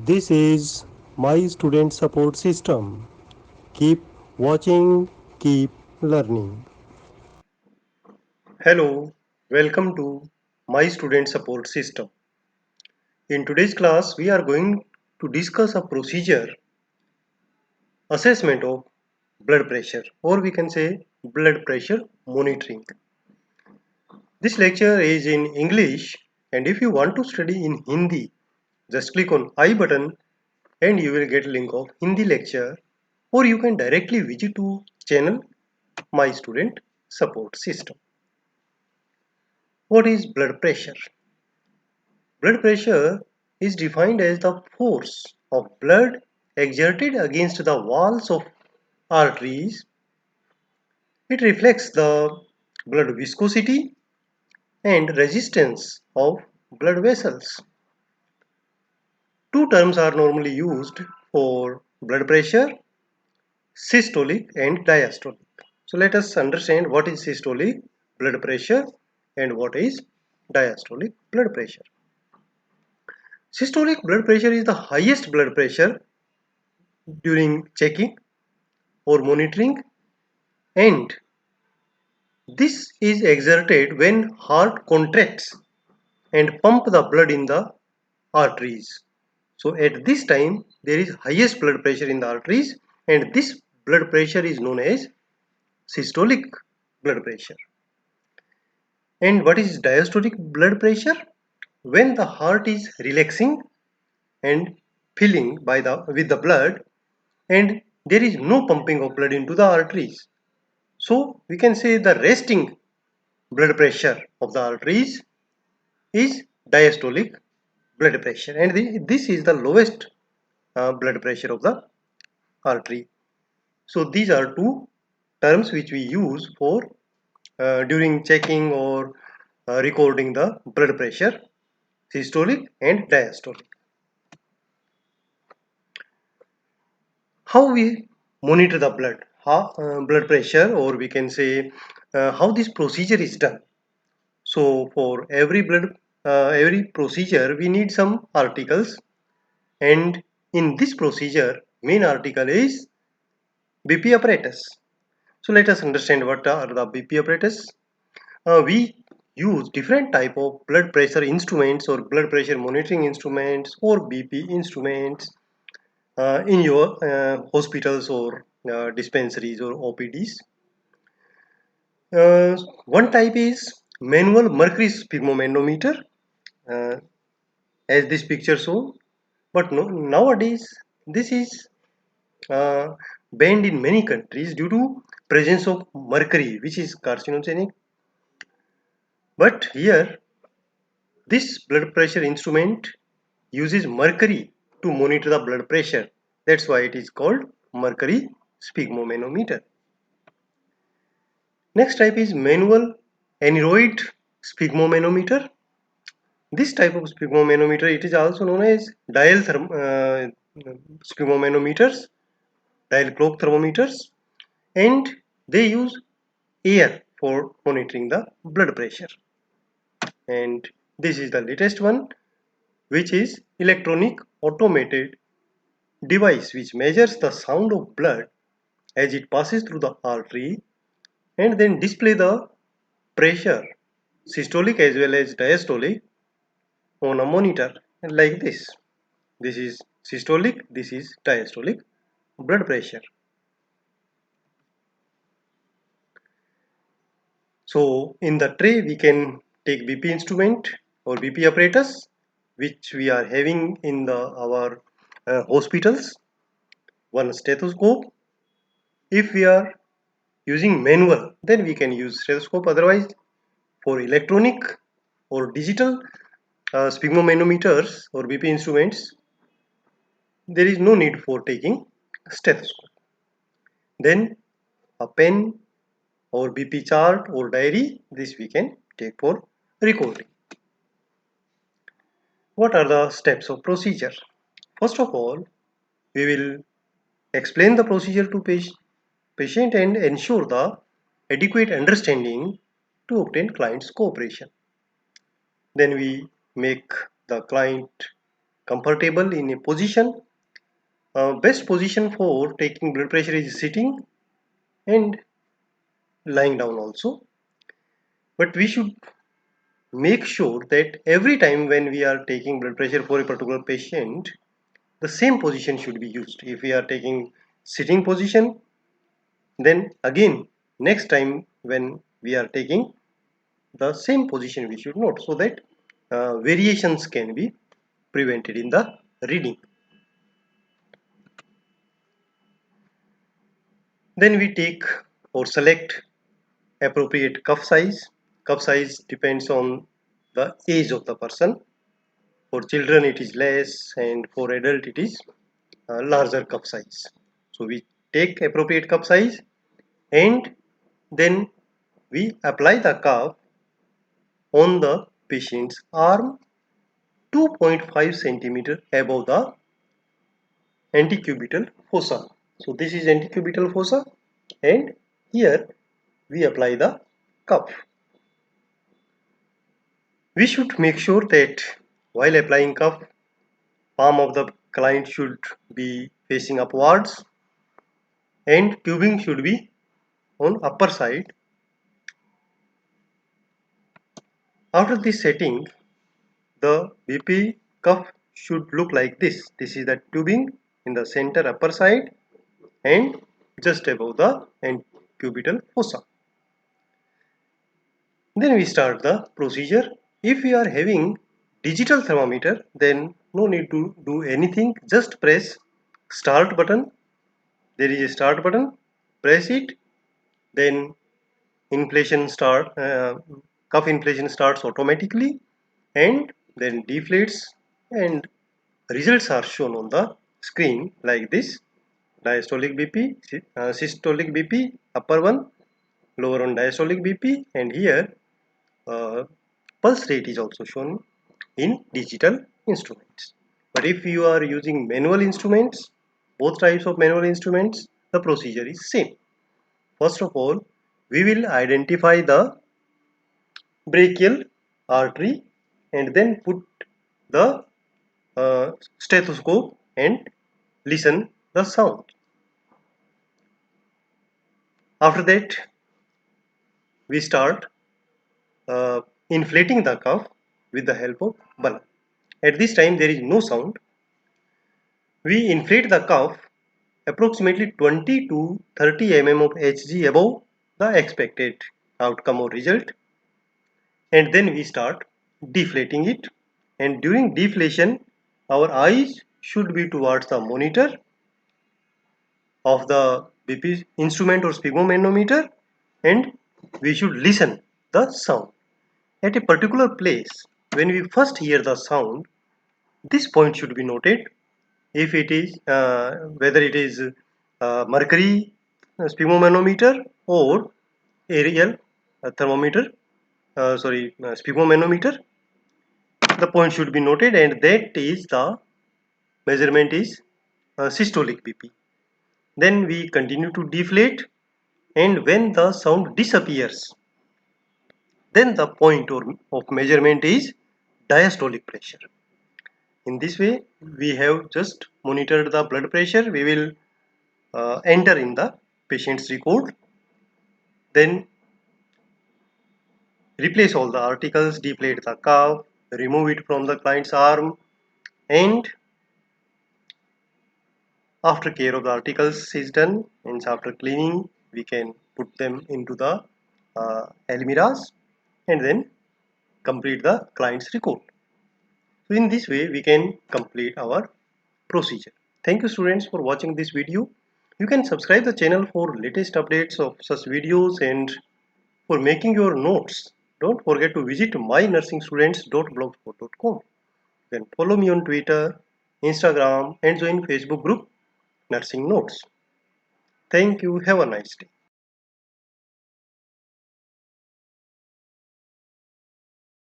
This is my student support system. Keep watching, keep learning. Hello, welcome to my student support system. In today's class, we are going to discuss a procedure assessment of blood pressure, or we can say blood pressure monitoring. This lecture is in English, and if you want to study in Hindi, just click on I button and you will get a link of Hindi lecture, or you can directly visit to channel My Student Support System. What is blood pressure? Blood pressure is defined as the force of blood exerted against the walls of arteries. It reflects the blood viscosity and resistance of blood vessels. Two terms are normally used for blood pressure: systolic and diastolic. So let us understand what is systolic blood pressure and what is diastolic blood pressure. Systolic blood pressure is the highest blood pressure during checking or monitoring, and this is exerted when heart contracts and pump the blood in the arteries. So at this time there is highest blood pressure in the arteries, and this blood pressure is known as systolic blood pressure. And what is diastolic blood pressure? When the heart is relaxing and filling with the blood, and there is no pumping of blood into the arteries. So we can say the resting blood pressure of the arteries is diastolic blood pressure, and this is the lowest blood pressure of the artery. So these are two terms which we use for during checking or recording the blood pressure: systolic and diastolic. How we monitor the blood pressure, or we can say how this procedure is done. So for every procedure we need some articles, and in this procedure main article is BP apparatus. So let us understand what are the BP apparatus. We use different type of blood pressure instruments or blood pressure monitoring instruments or BP instruments in your hospitals or dispensaries or OPDs. One type is manual mercury sphygmomanometer, uh, as this picture shows. But no, nowadays this is uh, banned in many countries due to presence of mercury, which is carcinogenic. But here, this blood pressure instrument uses mercury to monitor the blood pressure. That's why it is called mercury sphygmomanometer. Next type is manual aneroid sphygmomanometer. This type of sphygmomanometer, it is also known as sphygmomanometers, dial clock thermometers, and they use air for monitoring the blood pressure. And this is the latest one, which is electronic automated device which measures the sound of blood as it passes through the artery and then display the pressure, systolic as well as diastolic, on a monitor like this. This is systolic, this is diastolic blood pressure. So in the tray we can take BP instrument or BP apparatus, which we are having in our hospitals, one stethoscope. If we are using manual, then we can use stethoscope. Otherwise, for electronic or digital sphygmomanometers or BP instruments, there is no need for taking stethoscope. Then a pen or BP chart or diary, this we can take for recording. What are the steps of procedure? First of all, we will explain the procedure to patient and ensure the adequate understanding to obtain client's cooperation. Then we make the client comfortable in a position. Best position for taking blood pressure is sitting and lying down also. But we should make sure that every time when we are taking blood pressure for a particular patient, the same position should be used. If we are taking sitting position, then again next time when we are taking the same position, we should note, so that variations can be prevented in the reading. Then we take or select appropriate cuff size. Cuff size depends on the age of the person. For children it is less, and for adult it is larger cuff size. So we take appropriate cuff size and then we apply the cuff on the patient's arm 2.5 centimeter above the antecubital fossa. So this is antecubital fossa, and here we apply the cuff. We should make sure that while applying cuff, palm of the client should be facing upwards and tubing should be on upper side. After this setting, the BP cuff should look like this. This is the tubing in the center upper side and just above the antecubital fossa. Then we start the procedure. If we are having digital thermometer, then no need to do anything. Just press start button. There is a start button. Press it. Then cuff inflation starts automatically, and then deflates, and results are shown on the screen like this. Diastolic BP, systolic BP, upper one, lower on diastolic BP, and here pulse rate is also shown in digital instruments. But if you are using manual instruments, both types of manual instruments, the procedure is same. First of all, we will identify the brachial artery and then put the stethoscope and listen the sound. After that, we start inflating the cuff with the help of balloon. At this time there is no sound. We inflate the cuff approximately 20 to 30 mm of Hg above the expected outcome or result, and then we start deflating it. And during deflation, our eyes should be towards the monitor of the BP instrument or sphygmomanometer, and we should listen the sound. At a particular place, when we first hear the sound, this point should be noted. If it is whether it is mercury sphygmomanometer or aerial thermometer, sphygmomanometer, the point should be noted, and that is the measurement is systolic BP. Then we continue to deflate, and when the sound disappears, then the point of measurement is diastolic pressure. In this way, we have just monitored the blood pressure. We will enter in the patient's record. Then replace all the articles, deflate the cuff, remove it from the client's arm, and after care of the articles is done, and after cleaning, we can put them into the almirahs and then complete the client's record. So in this way, we can complete our procedure. Thank you students for watching this video. You can subscribe the channel for latest updates of such videos, and for making your notes, don't forget to visit mynursingstudents.blogspot.com. Then follow me on Twitter, Instagram, and join Facebook group Nursing Notes. Thank you. Have a nice day.